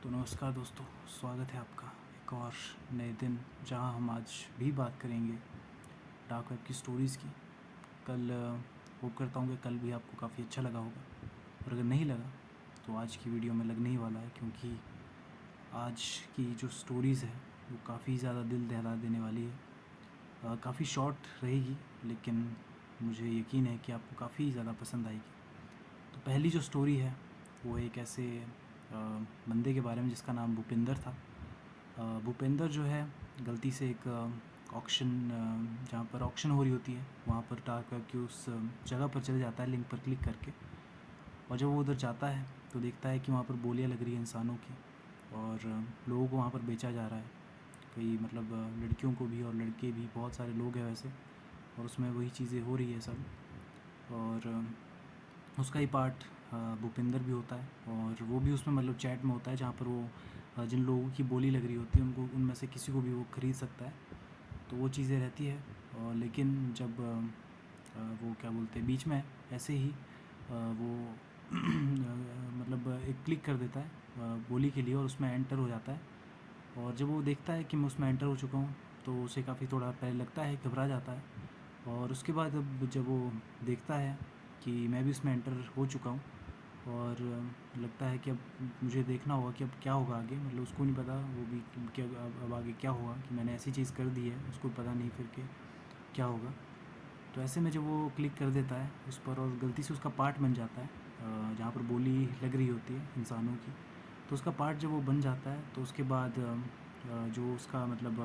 तो नमस्कार दोस्तों, स्वागत है आपका एक और नए दिन, जहां हम आज भी बात करेंगे डार्क वेब की स्टोरीज़ की। कल होप करता हूँ कि कल भी आपको काफ़ी अच्छा लगा होगा, और अगर नहीं लगा तो आज की वीडियो में लगने ही वाला है, क्योंकि आज की जो स्टोरीज़ है वो काफ़ी ज़्यादा दिल दहला देने वाली है। काफ़ी शॉर्ट रहेगी, लेकिन मुझे यकीन है कि आपको काफ़ी ज़्यादा पसंद आएगी। तो पहली जो स्टोरी है वो एक ऐसे बंदे के बारे में जिसका नाम भूपिंदर था। भूपेंद्र जो है गलती से एक ऑक्शन, जहाँ पर ऑक्शन हो रही होती है वहाँ पर डार्क वेब की उस जगह पर चले जाता है लिंक पर क्लिक करके। और जब वो उधर जाता है तो देखता है कि वहाँ पर बोलियाँ लग रही हैं इंसानों की, और लोगों को वहाँ पर बेचा जा रहा है। कई मतलब लड़कियों को भी और लड़के भी, बहुत सारे लोग हैं वैसे, और उसमें वही चीज़ें हो रही है सब। और उसका ही पार्ट भूपिंदर भी होता है, और वो भी उसमें मतलब चैट में होता है, जहाँ पर वो जिन लोगों की बोली लग रही होती है उनको, उनमें से किसी को भी वो ख़रीद सकता है। तो वो चीज़ें रहती है। और लेकिन जब वो क्या बोलते हैं, बीच में ऐसे ही वो मतलब एक क्लिक कर देता है बोली के लिए, और उसमें एंटर हो जाता है। और जब वो देखता है कि मैं उसमें एंटर हो चुका हूँ तो उसे काफ़ी थोड़ा पहले लगता है, घबरा जाता है। और उसके बाद अब जब वो देखता है कि मैं भी उसमें एंटर हो चुका हूँ, और लगता है कि अब मुझे देखना होगा कि अब क्या होगा आगे। मतलब उसको नहीं पता, वो भी कि अब आगे क्या होगा, कि मैंने ऐसी चीज़ कर दी है, उसको पता नहीं फिर के क्या होगा। तो ऐसे में जब वो क्लिक कर देता है उस पर, और गलती से उसका पार्ट बन जाता है जहाँ पर बोली लग रही होती है इंसानों की, तो उसका पार्ट जब वो बन जाता है तो उसके बाद जो उसका मतलब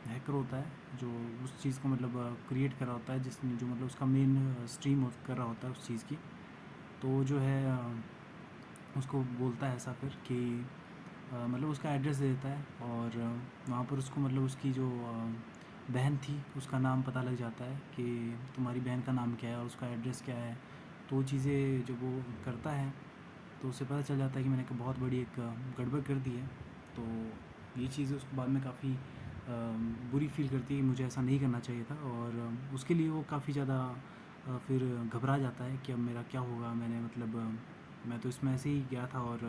हैकर होता है, जो उस चीज़ को मतलब क्रिएट कर रहा होता है, जिसने जो मतलब उसका मेन स्ट्रीम कर रहा होता है उस चीज़ की, तो वो जो है उसको बोलता है ऐसा फिर कि मतलब उसका एड्रेस दे देता है। और वहाँ पर उसको मतलब उसकी जो बहन थी उसका नाम पता लग जाता है कि तुम्हारी बहन का नाम क्या है और उसका एड्रेस क्या है। तो वो चीज़ें जब वो करता है तो उसे पता चल जाता है कि मैंने एक बहुत बड़ी एक गड़बड़ कर दी है। तो ये चीज़ें उसको बाद में काफ़ी बुरी फील करती है कि मुझे ऐसा नहीं करना चाहिए था। और उसके लिए वो काफ़ी ज़्यादा फिर घबरा जाता है कि अब मेरा क्या होगा। मैंने मतलब मैं तो इसमें ऐसे ही गया था, और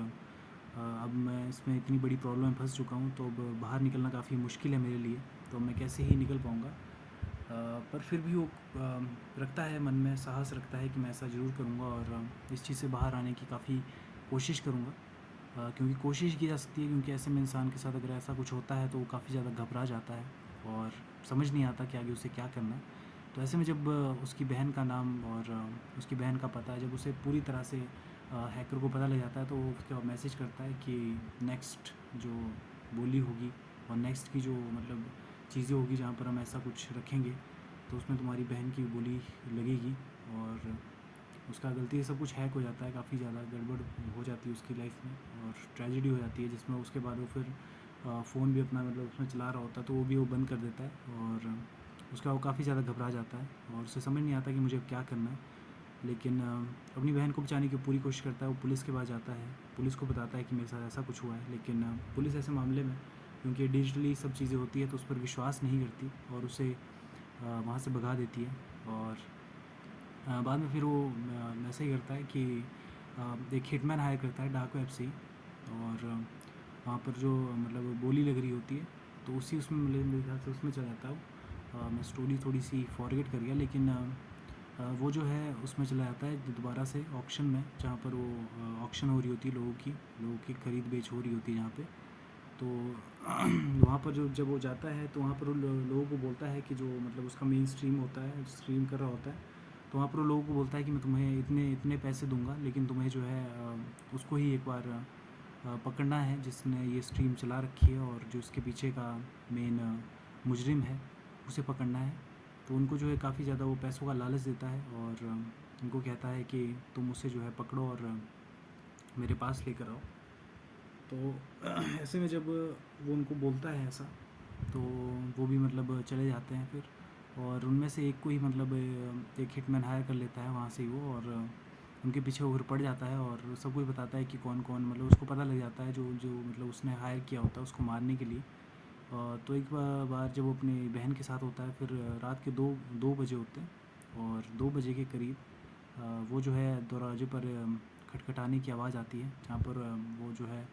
अब मैं इसमें इतनी बड़ी प्रॉब्लम में फंस चुका हूँ, तो अब बाहर निकलना काफ़ी मुश्किल है मेरे लिए। तो मैं कैसे ही निकल पाऊँगा। पर फिर भी वो रखता है, मन में साहस रखता है कि मैं ऐसा ज़रूर करूँगा, और इस चीज़ से बाहर आने की काफ़ी कोशिश करूँगा। क्योंकि कोशिश की जा सकती है, क्योंकि ऐसे में इंसान के साथ अगर ऐसा कुछ होता है तो वो काफ़ी ज़्यादा घबरा जाता है, और समझ नहीं आता कि आगे उसे क्या करना है। तो ऐसे में जब उसकी बहन का नाम और उसकी बहन का पता जब उसे पूरी तरह से हैकर को पता लग जाता है, तो वो उसके बाद मैसेज करता है कि नेक्स्ट जो बोली होगी और नेक्स्ट की जो मतलब चीज़ें होगी जहाँ पर हम ऐसा कुछ रखेंगे, तो उसमें तुम्हारी बहन की बोली लगेगी। और उसका गलती से सब कुछ हैक हो जाता है, काफ़ी ज़्यादा गड़बड़ हो जाती है उसकी लाइफ में, और ट्रेजेडी हो जाती है, जिसमें उसके बाद वो फिर फ़ोन भी अपना मतलब उसमें चला रहा होता है, तो वो भी वो बंद कर देता है। और उसका वो काफ़ी ज़्यादा घबरा जाता है, और उसे समझ नहीं आता कि मुझे अब क्या करना है। लेकिन अपनी बहन को बचाने की पूरी कोशिश करता है। वो पुलिस के पास जाता है, पुलिस को बताता है कि मेरे साथ ऐसा कुछ हुआ है, लेकिन पुलिस ऐसे मामले में, क्योंकि डिजिटली सब चीज़ें होती है, तो उस पर विश्वास नहीं करती, और उसे वहाँ से भगा देती है। और बाद में फिर वो ऐसा ही करता है कि एक हिटमैन हायर करता है डार्क वेब से ही। और वहाँ पर जो मतलब बोली लग रही होती है, तो उसी उसमें मेरे ख्याल से उसमें चला जाता है वो। मैं स्टोरी थोड़ी सी फॉरगेट कर गया, लेकिन वो जो है उसमें चला जाता है दोबारा से ऑक्शन में, जहाँ पर वो ऑक्शन हो रही होती है, लोगों की खरीद बेच हो रही होती है जहाँ पे। तो वहाँ पर जो जब वो जाता है तो वहाँ पर वो लोगों को बोलता है कि जो मतलब उसका मेन स्ट्रीम होता है, स्ट्रीम कर रहा होता है, तो वहाँ पर वो लोगों को बोलता है कि मैं तुम्हें इतने इतने पैसे दूंगा, लेकिन तुम्हें जो है उसको ही एक बार पकड़ना है जिसने ये स्ट्रीम चला रखी है, और जो उसके पीछे का मेन मुजरिम है उसे पकड़ना है। तो उनको जो है काफ़ी ज़्यादा वो पैसों का लालच देता है, और उनको कहता है कि तुम उसे जो है पकड़ो और मेरे पास लेकर आओ। तो ऐसे में जब वो उनको बोलता है ऐसा, तो वो भी मतलब चले जाते हैं फिर। और उनमें से एक को ही मतलब एक हिटमैन हायर कर लेता है वहाँ से ही वो, और उनके पीछे वो फिर पड़ जाता है, और सब कुछ बताता है कि कौन कौन, मतलब उसको पता लग जाता है जो जो मतलब उसने हायर किया होता है उसको मारने के लिए। तो एक बार जब वो अपनी बहन के साथ होता है, फिर रात के दो दो बजे होते हैं, और 2 बजे के करीब वो जो है दरवाजे पर खटखटाने की आवाज़ आती है, जहाँ पर वो जो है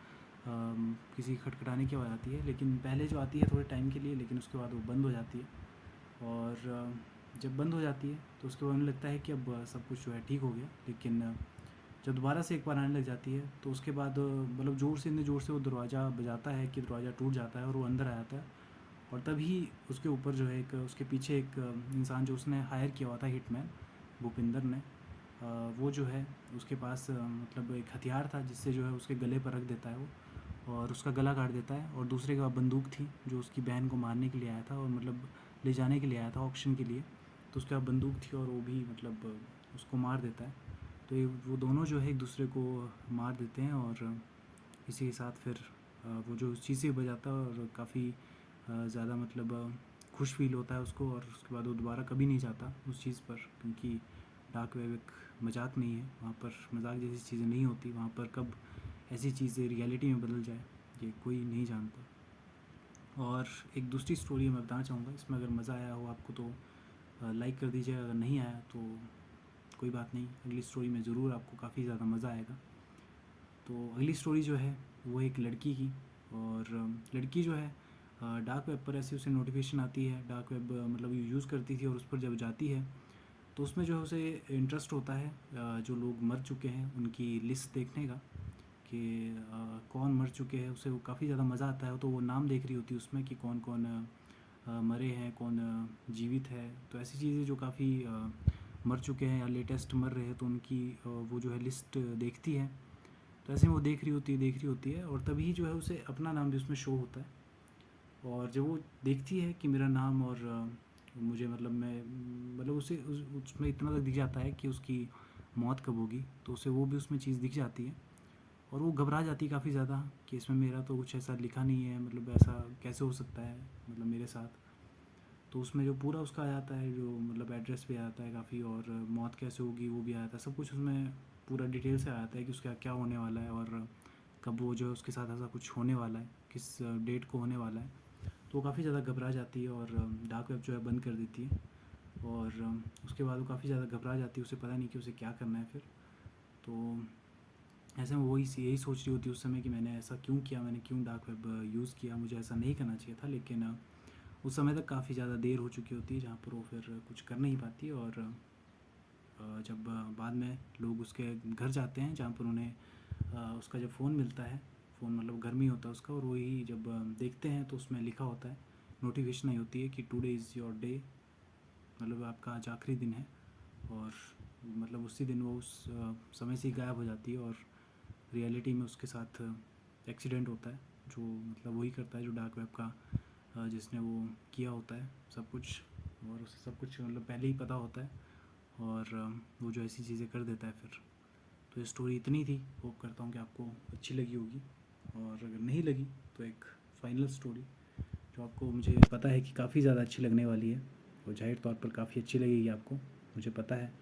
किसी खटखटाने की आवाज़ आती है, लेकिन पहले जो आती है थोड़े टाइम के लिए, लेकिन उसके बाद वो बंद हो जाती है। और जब बंद हो जाती है तो उसके बाद उन्हें लगता है कि अब सब कुछ जो है ठीक हो गया, लेकिन जब दोबारा से एक बार आने लग जाती है तो उसके बाद मतलब ज़ोर से, इतने ज़ोर से वो दरवाज़ा बजाता है कि दरवाज़ा टूट जाता है और वो अंदर आ जाता है। और तभी उसके ऊपर जो है एक, उसके पीछे एक इंसान जो उसने हायर किया हुआ था, हिटमैन भूपिंदर ने, वो जो है उसके पास मतलब एक हथियार था जिससे जो है उसके गले पर रख देता है वो, और उसका गला काट देता है। और दूसरे के पास बंदूक थी जो उसकी बहन को मारने के लिए आया था, और मतलब ले जाने के लिए आया था ऑक्शन के लिए, तो उसके पास बंदूक थी और वो भी मतलब उसको मार देता है। तो ये वो दोनों जो है एक दूसरे को मार देते हैं, और इसी के साथ फिर वो जो चीज़ें बजाता है और काफ़ी ज़्यादा मतलब खुश फील होता है उसको, और उसके बाद वो दोबारा कभी नहीं जाता उस चीज़ पर, क्योंकि डार्क वेब एक मजाक नहीं है, वहाँ पर मजाक जैसी चीज़ें नहीं होती, वहाँ पर कब ऐसी चीज़ें रियलिटी में बदल जाए ये कोई नहीं जानता। और एक दूसरी स्टोरी मैं बताना चाहूँगा, इसमें अगर मज़ा आया हो आपको तो लाइक कर दीजिएगा, अगर नहीं आया तो कोई बात नहीं, अगली स्टोरी में ज़रूर आपको काफ़ी ज़्यादा मज़ा आएगा। तो अगली स्टोरी जो है वो एक लड़की की, और लड़की जो है डार्क वेब पर ऐसे उसे नोटिफिकेशन आती है, डार्क वेब मतलब यूज़ करती थी, और उस पर जब जाती है तो उसमें जो है उसे इंटरेस्ट होता है जो लोग मर चुके हैं उनकी लिस्ट देखने का, कि कौन मर चुके हैं, उसे वो काफ़ी ज़्यादा मज़ा आता है। तो वो नाम देख रही होती है उसमें कि कौन कौन मरे हैं, कौन जीवित है, तो ऐसी चीज़ें जो काफ़ी मर चुके हैं या लेटेस्ट मर रहे हैं, तो उनकी वो जो है लिस्ट देखती है। तो ऐसे में वो देख रही होती है, और तभी जो है उसे अपना नाम भी उसमें शो होता है। और जब वो देखती है कि मेरा नाम, और मुझे मतलब मैं मतलब उसे उसमें इतना तक दिख जाता है कि उसकी मौत कब होगी, तो उसे वो भी उसमें चीज़ दिख जाती है, और वो घबरा जाती है काफ़ी ज़्यादा कि इसमें मेरा तो कुछ ऐसा लिखा नहीं है, मतलब ऐसा कैसे हो सकता है मतलब मेरे साथ। तो उसमें जो पूरा उसका आ जाता है, जो मतलब एड्रेस भी आ जाता है काफ़ी, और मौत कैसे होगी वो भी आ जाता है, सब कुछ उसमें पूरा डिटेल से आ जाता है कि उसका क्या होने वाला है, और कब वो जो है उसके साथ ऐसा कुछ होने वाला है, किस डेट को होने वाला है। तो वो काफ़ी ज़्यादा घबरा जाती है, और डार्क वेब जो है बंद कर देती है। और उसके बाद वो काफ़ी ज़्यादा घबरा जाती है, उसे पता नहीं कि उसे क्या करना है फिर। तो ऐसे में वही यही सोच रही होती है उस समय कि मैंने ऐसा क्यों किया, मैंने क्यों डार्क वेब यूज़ किया, मुझे ऐसा नहीं करना चाहिए था। लेकिन उस समय तक काफ़ी ज़्यादा देर हो चुकी होती है जहाँ पर वो फिर कुछ कर नहीं पाती। और जब बाद में लोग उसके घर जाते हैं, जहाँ पर उन्हें उसका जब फ़ोन मिलता है, फ़ोन मतलब घर में ही होता है उसका, और वही जब देखते हैं तो उसमें लिखा होता है, नोटिफिकेशन आई होती है कि टुडे इज़ योर डे, मतलब आपका आज आखिरी दिन है। और मतलब उसी दिन वो उस समय से ही गायब हो जाती है, और रियलिटी में उसके साथ एक्सीडेंट होता है, जो मतलब वही करता है जो डार्क वेब का जिसने वो किया होता है सब कुछ, और उसे सब कुछ मतलब पहले ही पता होता है, और वो जो ऐसी चीज़ें कर देता है फिर। तो ये स्टोरी इतनी थी, होप करता हूँ कि आपको अच्छी लगी होगी, और अगर नहीं लगी तो एक फाइनल स्टोरी जो आपको मुझे पता है कि काफ़ी ज़्यादा अच्छी लगने वाली है, और जाहिर तौर पर काफ़ी अच्छी लगेगी आपको, मुझे पता है।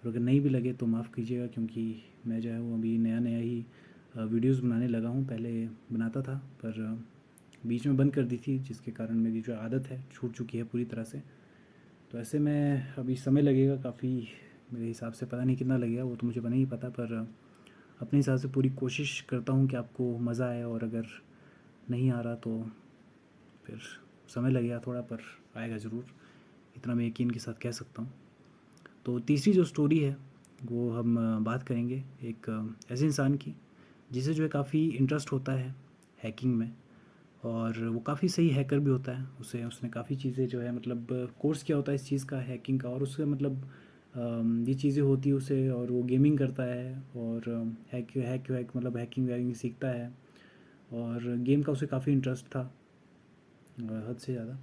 और अगर नहीं भी लगे तो माफ़ कीजिएगा, क्योंकि मैं जो है वो अभी नया नया ही वीडियोस बनाने लगा हूँ, पहले बनाता था पर बीच में बंद कर दी थी, जिसके कारण मेरी जो आदत है छूट चुकी है पूरी तरह से। तो ऐसे में अभी समय लगेगा काफ़ी, मेरे हिसाब से पता नहीं कितना लगेगा, वो तो मुझे नहीं पता, पर अपने हिसाब से पूरी कोशिश करता हूँ कि आपको मज़ा आए, और अगर नहीं आ रहा तो फिर समय लगेगा थोड़ा, पर आएगा ज़रूर, इतना मैं यकीन के साथ कह सकता हूँ। तो तीसरी जो स्टोरी है वो हम बात करेंगे एक ऐसे इंसान की जिसे जो है काफ़ी इंटरेस्ट होता है हैकिंग में, और वो काफ़ी सही हैकर भी होता है। उसने काफ़ी चीज़ें जो है मतलब कोर्स किया होता है इस चीज़ का, हैकिंग का, और उससे मतलब ये चीज़ें होती है उसे, और वो गेमिंग करता है, और हैक हैक हैक मतलब हैकिंग वैकिंग सीखता है, और गेम का उसे काफ़ी इंटरेस्ट था, हद से ज़्यादा।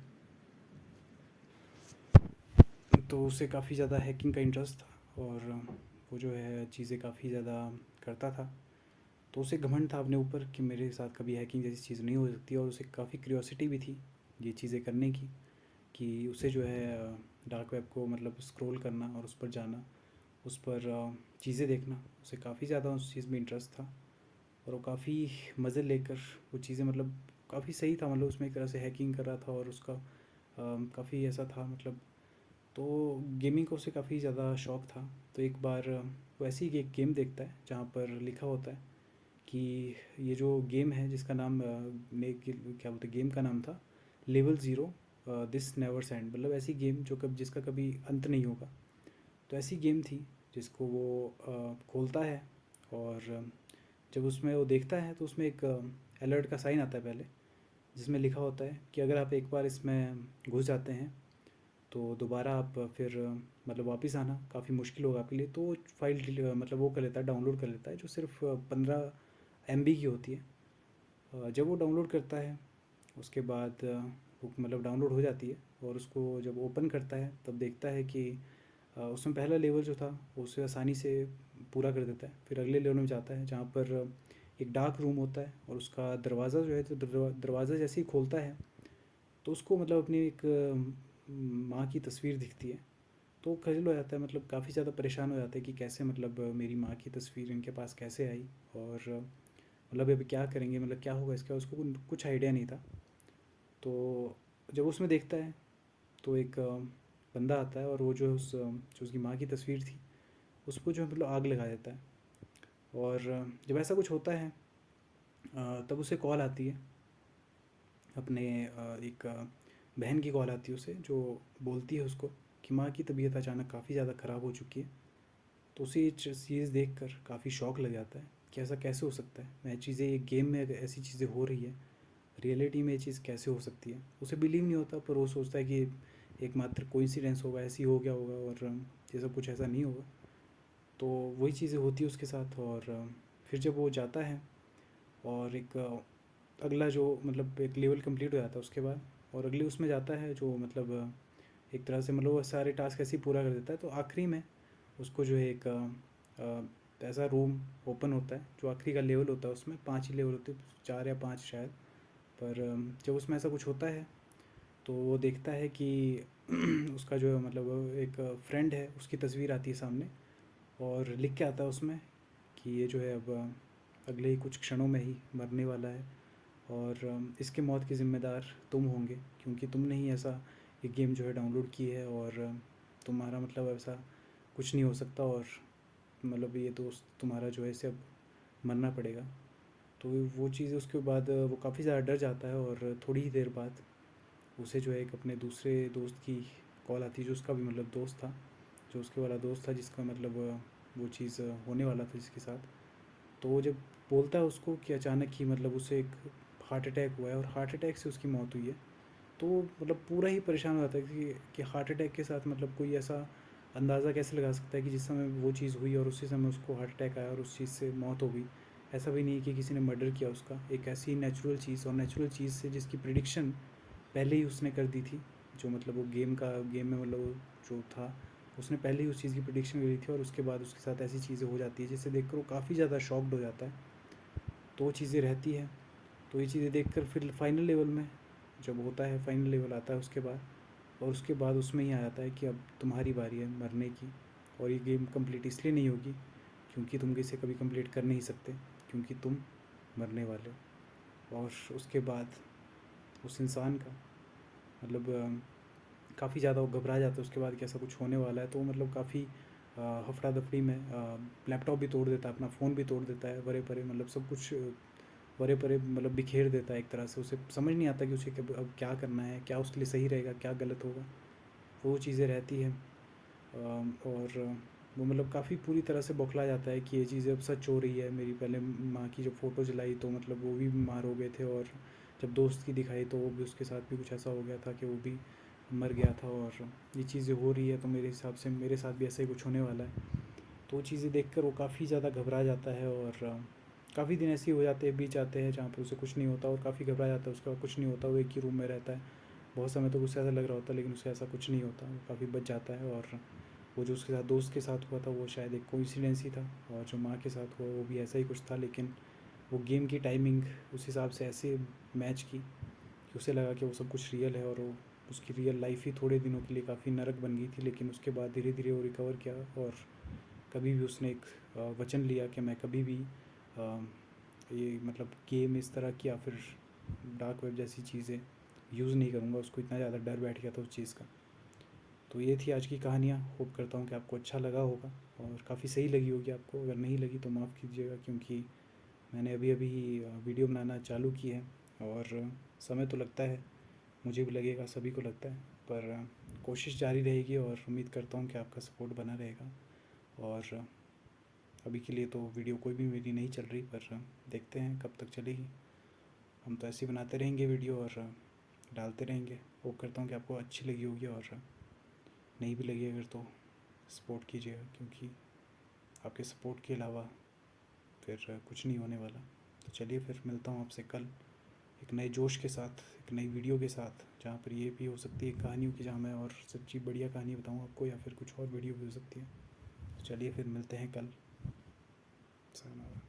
तो उसे काफ़ी ज़्यादा हैकिंग का इंटरेस्ट था, और वो जो है चीज़ें काफ़ी ज़्यादा करता था। तो उसे घमंड था अपने ऊपर कि मेरे साथ कभी हैकिंग जैसी चीज़ नहीं हो सकती, और उसे काफ़ी क्यूरियोसिटी भी थी ये चीज़ें करने की, कि उसे जो है डार्क वेब को मतलब स्क्रॉल करना और उस पर जाना, उस पर चीज़ें देखना, उसे काफ़ी ज़्यादा उस चीज़ में इंटरेस्ट था। और वो काफ़ी मज़े लेकर वो चीज़ें मतलब काफ़ी सही था, मतलब उसमें एक तरह से हैकिंग कर रहा था, और उसका काफ़ी ऐसा था मतलब। तो गेमिंग का उसे काफ़ी ज़्यादा शौक़ था। तो एक बार वो ऐसी ही एक गेम देखता है जहाँ पर लिखा होता है कि ये जो गेम है जिसका नाम क्या बोलते गेम का नाम था लेवल ज़ीरो, दिस नेवर्स एंड, मतलब ऐसी गेम जो कब जिसका कभी अंत नहीं होगा। तो ऐसी गेम थी जिसको वो खोलता है, और जब उसमें वो देखता है तो उसमें एक अलर्ट का साइन आता है पहले, जिसमें लिखा होता है कि अगर आप एक बार इसमें घुस जाते हैं तो दोबारा आप फिर मतलब वापस आना काफ़ी मुश्किल होगा आपके लिए। तो वो फाइल मतलब वो कर लेता है, डाउनलोड कर लेता है, जो सिर्फ 15 MB की होती है। जब वो डाउनलोड करता है उसके बाद वो मतलब डाउनलोड हो जाती है, और उसको जब ओपन करता है तब देखता है कि उसमें पहला लेवल जो था वो उसे आसानी से पूरा कर देता है। फिर अगले लेवल में जाता है जहाँ पर एक डार्क रूम होता है, और उसका दरवाज़ा जो है, तो दरवाज़ा जैसे ही खोलता है तो उसको मतलब अपनी एक माँ की तस्वीर दिखती है। तो खजल हो जाता है, मतलब काफ़ी ज़्यादा परेशान हो जाता है कि कैसे मतलब मेरी माँ की तस्वीर इनके पास कैसे आई, और मतलब अभी क्या करेंगे, मतलब क्या होगा इसका, उसको कुछ आइडिया नहीं था। तो जब उसमें देखता है तो एक बंदा आता है, और वो जो उसकी माँ की तस्वीर थी उसको जो है मतलब आग लगा देता है। और जब ऐसा कुछ होता है तब उसे कॉल आती है अपने एक बहन की कॉल आती है उसे, जो बोलती है उसको कि माँ की तबीयत अचानक काफ़ी ज़्यादा ख़राब हो चुकी है। तो उसे ये चीज़ देख कर काफ़ी शौक़ लग जाता है कि ऐसा कैसे हो सकता है, मैं चीज़ें ये गेम में अगर ऐसी चीज़ें हो रही है, रियलिटी में ये चीज़ कैसे हो सकती है। उसे बिलीव नहीं होता, पर वो सोचता है कि एकमात्र कोइंसिडेंस होगा, ऐसे ही हो गया होगा, और ये सब कुछ ऐसा नहीं होगा। तो वही चीज़ें होती है उसके साथ। और फिर जब वो जाता है और एक अगला जो मतलब एक लेवल कंप्लीट हो जाता है उसके बाद, और अगले उसमें जाता है जो मतलब एक तरह से मतलब वो सारे टास्क ऐसे ही पूरा कर देता है। तो आखिरी में उसको जो है एक ऐसा रूम ओपन होता है, जो आखिरी का लेवल होता है, उसमें 5 ही लेवल होते हैं, 4 या 5 शायद। पर जब उसमें ऐसा कुछ होता है तो वो देखता है कि उसका जो है मतलब एक फ्रेंड है, उसकी तस्वीर आती है सामने, और लिख के आता है उसमें कि ये जो है अब अगले ही कुछ क्षणों में ही मरने वाला है, और इसके मौत के ज़िम्मेदार तुम होंगे, क्योंकि तुमने ही ऐसा एक गेम जो है डाउनलोड की है, और तुम्हारा मतलब ऐसा कुछ नहीं हो सकता, और मतलब ये दोस्त तुम्हारा जो है इसे अब मरना पड़ेगा। तो वो चीज़ उसके बाद वो काफ़ी ज़्यादा डर जाता है, और थोड़ी ही देर बाद उसे जो है एक अपने दूसरे दोस्त की कॉल आती है, जो उसका भी मतलब दोस्त था, जो उसके वाला दोस्त था जिसका मतलब वो चीज़ होने वाला था जिसके साथ। तो वो जब बोलता है उसको कि अचानक ही मतलब उसे एक हार्ट अटैक हुआ है, और हार्ट अटैक से उसकी मौत हुई है। तो वो मतलब पूरा ही परेशान हो जाता है कि हार्ट अटैक के साथ मतलब कोई ऐसा अंदाज़ा कैसे लगा सकता है कि जिस समय वो चीज़ हुई और उसी समय उसको हार्ट अटैक आया और उस चीज़ से मौत हो गई। ऐसा भी नहीं है कि किसी ने मर्डर किया उसका, एक ऐसी नेचुरल चीज़, और नेचुरल चीज़ से जिसकी प्रिडिक्शन पहले ही उसने कर दी थी, जो मतलब वो गेम में मतलब जो था उसने पहले ही उस चीज़ की प्रिडिक्शन करी थी, और उसके बाद उसके साथ ऐसी चीज़ें हो जाती है जिसे देखकर वो काफ़ी ज़्यादा शॉक्ड हो जाता है। तो वो चीज़ें रहती है। तो ये चीज़ें देखकर फिर फाइनल लेवल में जब होता है, फाइनल लेवल आता है उसके बाद, और उसके बाद उसमें ही आ जाता है कि अब तुम्हारी बारी है मरने की, और ये गेम कंप्लीट इसलिए नहीं होगी क्योंकि तुम इसे कभी कंप्लीट कर नहीं सकते, क्योंकि तुम मरने वाले हो। और उसके बाद उस इंसान का मतलब काफ़ी ज़्यादा वो घबरा जाता है उसके बाद कि ऐसा कुछ होने वाला है। तो मतलब काफ़ी हफ़ड़ा दफ़ड़ी में लैपटॉप भी तोड़ देता है, अपना फ़ोन भी तोड़ देता है, बड़े परे मतलब सब कुछ बड़े परे मतलब बिखेर देता है एक तरह से। उसे समझ नहीं आता कि उसे अब क्या करना है, क्या उसके लिए सही रहेगा, क्या गलत होगा। वो चीज़ें रहती है। और वो मतलब काफ़ी पूरी तरह से बौखला जाता है कि ये चीज़ें अब सच हो रही है। मेरी पहले माँ की जब फ़ोटो जलाई तो मतलब वो भी बीमार हो गए थे, और जब दोस्त की दिखाई तो वो भी उसके साथ भी कुछ ऐसा हो गया था कि वो भी मर गया था, और ये चीज़ें हो रही है तो मेरे हिसाब से मेरे साथ भी ऐसा ही कुछ होने वाला है। तो वो चीज़ें देखकर वो काफ़ी ज़्यादा घबरा जाता है, और काफ़ी दिन ऐसे ही हो जाते हैं, बीत जाते हैं जहाँ पे उसे कुछ नहीं होता, और काफ़ी घबरा जाता है। उसके बाद कुछ नहीं होता, वो एक ही रूम में रहता है। बहुत समय तक उसे ऐसा लग रहा होता है, लेकिन उसे ऐसा कुछ नहीं होता, वो काफ़ी बच जाता है। और वो जो उसके साथ दोस्त के साथ हुआ था वो शायद एक कोइंसिडेंस ही था, और जो माँ के साथ हुआ वो भी ऐसा ही कुछ था, लेकिन वो गेम की टाइमिंग उस हिसाब से ऐसे मैच की कि उसे लगा कि वो सब कुछ रियल है, और वो उसकी रियल लाइफ ही थोड़े दिनों के लिए काफ़ी नरक बन गई थी। लेकिन उसके बाद धीरे धीरे वो रिकवर किया, और कभी भी उसने एक वचन लिया कि मैं कभी भी ये मतलब गेम इस तरह की या फिर डार्क वेब जैसी चीज़ें यूज़ नहीं करूँगा। उसको इतना ज़्यादा डर बैठ गया था उस चीज़ का। तो ये थी आज की कहानियाँ। होप करता हूँ कि आपको अच्छा लगा होगा और काफ़ी सही लगी होगी आपको। अगर नहीं लगी तो माफ़ कीजिएगा, क्योंकि मैंने अभी अभी वीडियो बनाना चालू की है और समय तो लगता है, मुझे भी लगेगा, सभी को लगता है, पर कोशिश जारी रहेगी और उम्मीद करता हूँ कि आपका सपोर्ट बना रहेगा। और अभी के लिए तो वीडियो कोई भी मेरी नहीं चल रही, पर देखते हैं कब तक चलेगी। हम तो ऐसे ही बनाते रहेंगे वीडियो और डालते रहेंगे। होप करता हूँ कि आपको अच्छी लगी होगी, और नहीं भी लगी अगर तो सपोर्ट कीजिएगा, क्योंकि आपके सपोर्ट के अलावा फिर कुछ नहीं होने वाला। तो चलिए फिर मिलता हूँ आपसे कल एक नए जोश के साथ, एक नई वीडियो के साथ, जहाँ पर ये भी हो सकती है कहानियों की, जहाँ मैं और सच्ची बढ़िया कहानी बताऊँ आपको, या फिर कुछ और वीडियो भी हो सकती है। तो चलिए फिर मिलते हैं कल। सायनारा।